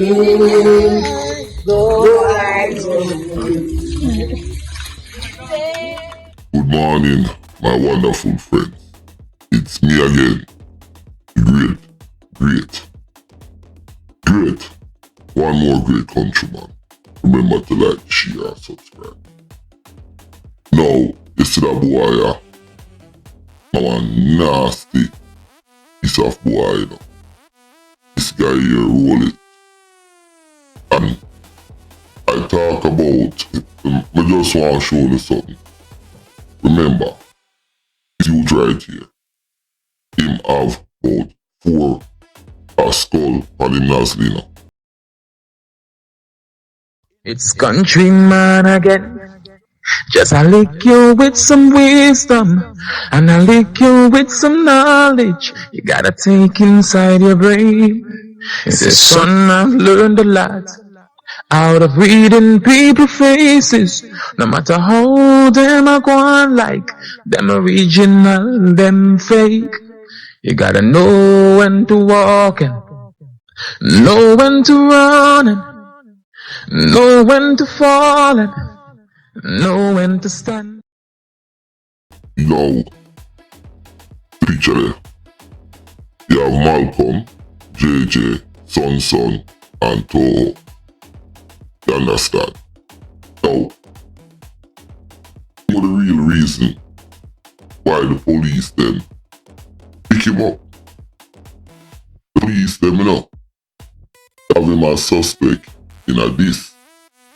Good morning, my wonderful friends. It's me again. Great. One more great countryman. Remember to like, share, subscribe. Now, you see that boy, now a nasty piece of boy, you know. This guy here, Rollit. And I talk about, I just want to show you something. Remember, this youth right here, him have about 4 a skull on him nostril, you know. It's Countryman again. Just I lick you with some wisdom, and I lick you with some knowledge. You gotta take inside your brain. He says, son, I've learned a lot out of reading people faces. No matter how them are going, like them original, them fake. You gotta know when to walk and know when to run and know when to fall and know when to stand. Now, picture there. You have Malcolm, JJ, Son, and Toho. You understand? Now, for the real reason why the police then pick him up. The police them, you know, have him as suspect in this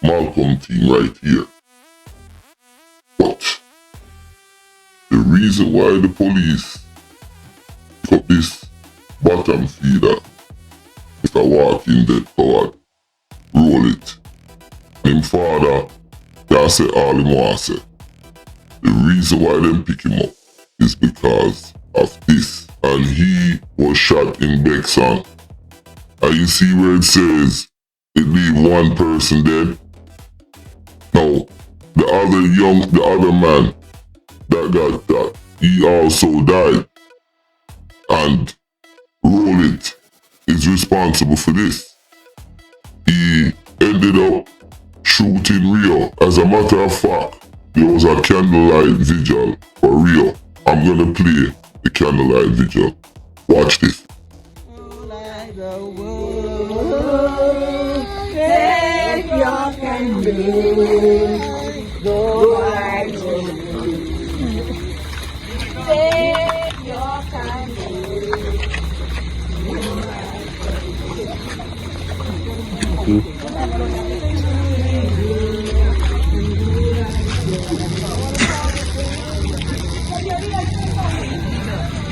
Malcolm thing right here. But the reason why the police pick up this bottom feeder is a walking dead coward. Rollit. Him father can't say all him want say. The reason why them pick him up is because of this. And he was shot in Bexon. And you see where it says it leave 1 person dead? Now, the other man that got that, he also died. And Rollit is responsible for this. He ended up shooting Rio. As a matter of fact, there was a candlelight vigil for Rio. I'm gonna play the candlelight vigil. Watch this. Take your candle, go like take your candle.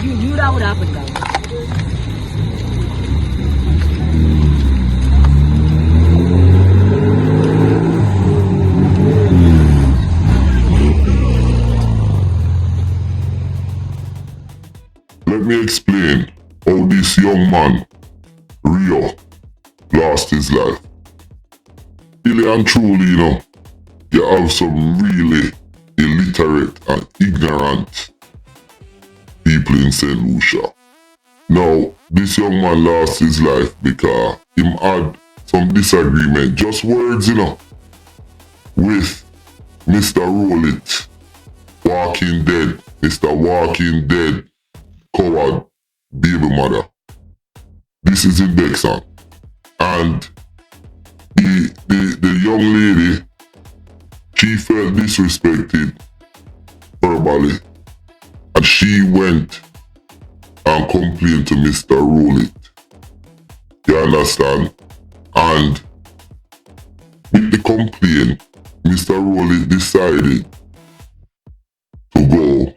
You know what happened now. Let me explain how this young man, Rio, lost his life. Really and truly, you know, you have some really illiterate and ignorant people in St. Lucia. Now, this young man lost his life because him had some disagreement, just words, you know, with Mr. Rollit, Walking Dead, Mr. Walking Dead, coward, baby mother. This is in Bexon. And the young lady, she felt disrespected verbally. And she went and complained to Mr. Rollit. You understand? And with the complaint, Mr. Rollit decided to go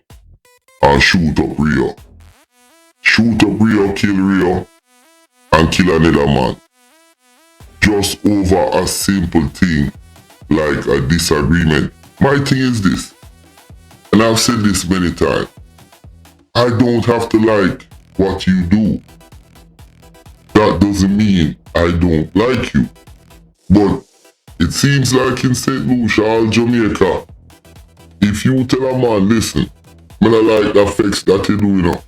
and shoot up Rio. Shoot up Rio, kill Rio, and kill another man. Just over a simple thing like a disagreement. My thing is this, and I've said this many times, I don't have to like what you do. That doesn't mean I don't like you. But it seems like in St. Lucia or Jamaica, if you tell a man, listen, I like the effects that you do, you know,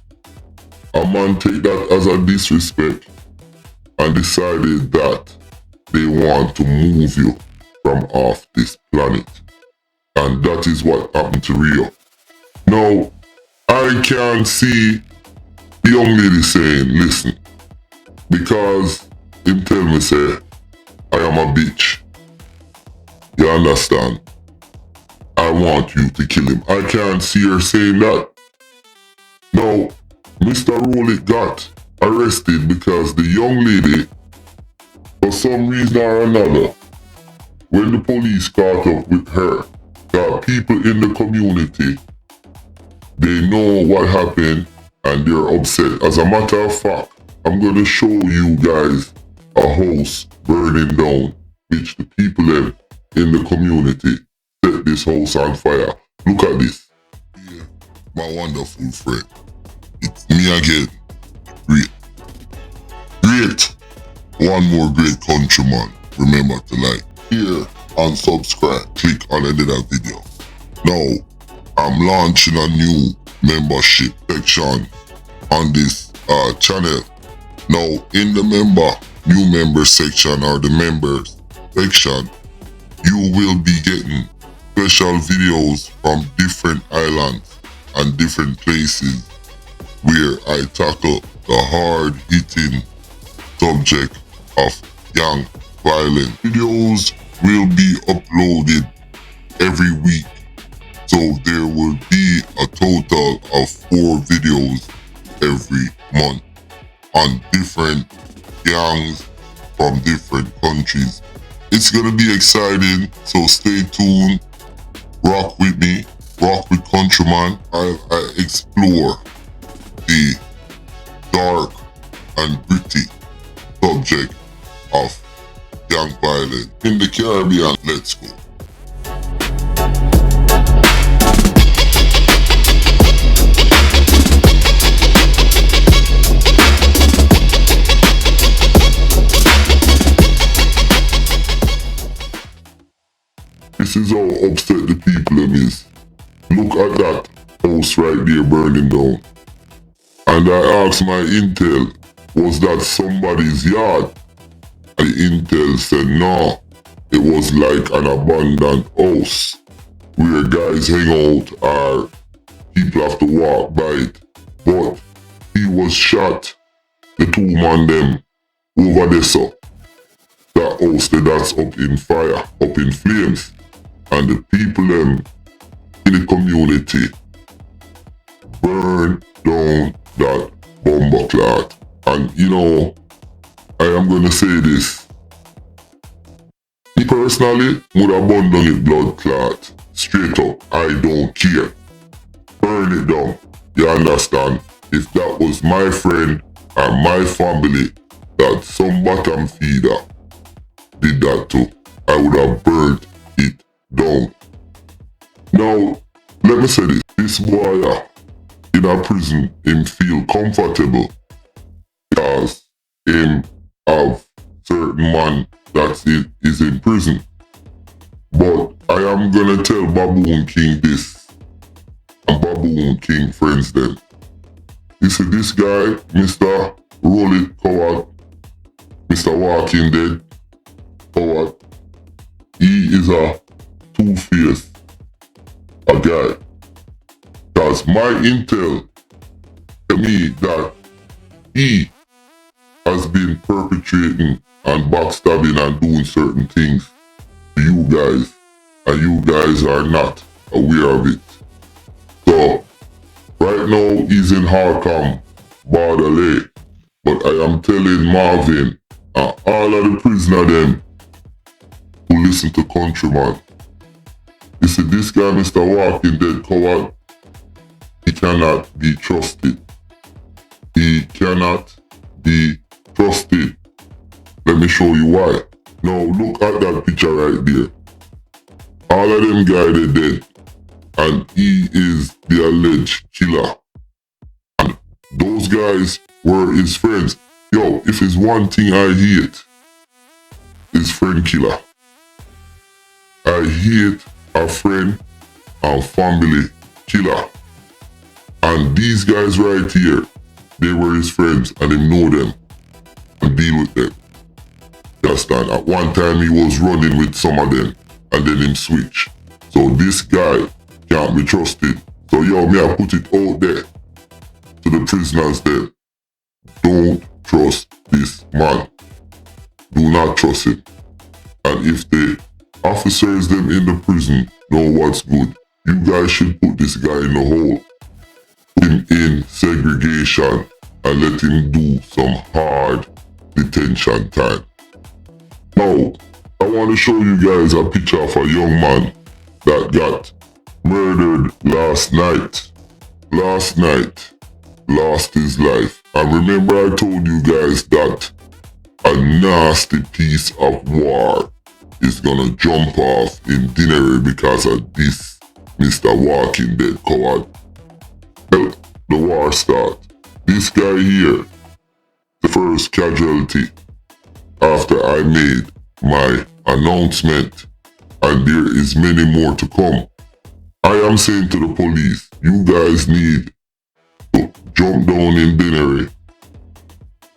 a man take that as a disrespect and decided that they want to move you from off this planet. And that is what happened to Rio. Now, I can see the young lady saying, listen, because him tell me say, I am a bitch. You understand? I want you to kill him. I can't see her saying that. Now, Mr. Rollit got arrested because the young lady, for some reason or another, when the police caught up with her, that people in the community, they know what happened and they're upset. As a matter of fact, I'm going to show you guys a house burning down, which the people in the community set this house on fire. Look at this. Yeah, my wonderful friend. It's me again. Great. Great. One more great countryman. Remember to like, share, and subscribe. Click on another video. Now, I'm launching a new membership section on this channel. Now, in the new member section or the members section, you will be getting special videos from different islands and different places where I tackle the hard-hitting subject of gang violence. Videos will be uploaded every week, so there will be a total of 4 videos every month on different gangs from different countries. It's gonna be exciting, so stay tuned. Rock with me, rock with Countryman. I explore the dark and gritty subject of gang violence in the Caribbean. Let's go. This is how upset the people is. Look at that house right there burning down. And I asked my intel, was that somebody's yard? And the intel said no, it was like an abandoned house where guys hang out or people have to walk by it. But he was shot, the 2 man them, over there so. That house that's up in fire, up in flames. And the people them in the community burn down that bomber clot. And you know, I am gonna say this. Me personally would have burned down it blood clot. Straight up, I don't care. Burn it down. You understand? If that was my friend or my family that some bottom feeder did that to, I would have burned it down. Now, let me say this. This boy in a prison, him feel comfortable because him have certain man that is in prison. But I am gonna tell Baboon King this, and Baboon King friends them. You see this guy, Mr. Rollit Coward, Mr. Walking Dead Coward, he is a two-faced a guy. Because my intel tell me that he has been perpetrating and backstabbing and doing certain things to you guys, and you guys are not aware of it. So, right now he's in Harcam, Barbados, but I am telling Marvin and all of the prisoners them who listen to Countryman, you see this guy, Mr. Walking Dead Coward, he cannot be trusted. He cannot be trusted. Let me show you why. Now look at that picture right there. All of them guys they dead. And he is the alleged killer. And those guys were his friends. Yo, if it's one thing I hate, it's friend killer. I hate a friend and family killer. And these guys right here, they were his friends and he know them and deal with them. You understand? At one time he was running with some of them and then him switch. So this guy can't be trusted. So yo, me I put it out there to the prisoners there. Don't trust this man. Do not trust him. And if the officers them in the prison know what's good, you guys should put this guy in the hole. Put him in segregation and let him do some hard detention time. Now, I want to show you guys a picture of a young man that got murdered last night. Last night, lost his life. And remember I told you guys that a nasty piece of war is gonna jump off in Dinnery because of this Mr. Walking Dead coward. Well, the war start. This guy here, the first casualty after I made my announcement, and there is many more to come. I am saying to the police, you guys need to jump down in Dinnery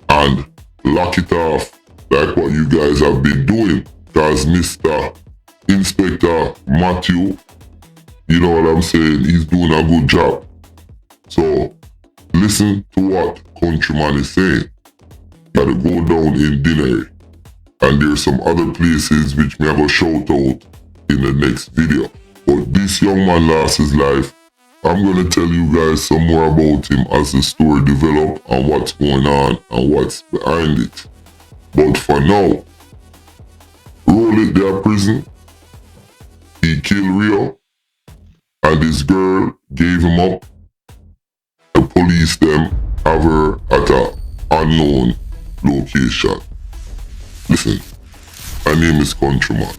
and lock it off like what you guys have been doing. Because Mr. Inspector Matthew, you know what I'm saying, he's doing a good job. So listen to what Countryman is saying. Gotta go down in Dinnery. And there's some other places which me have a shout out in the next video. But this young man lost his life. I'm gonna tell you guys some more about him as the story develops and what's going on and what's behind it. But for now, Rollit their prison. He killed Rio. And this girl gave him up. The police them have her at an unknown location. Listen, my name is Countryman.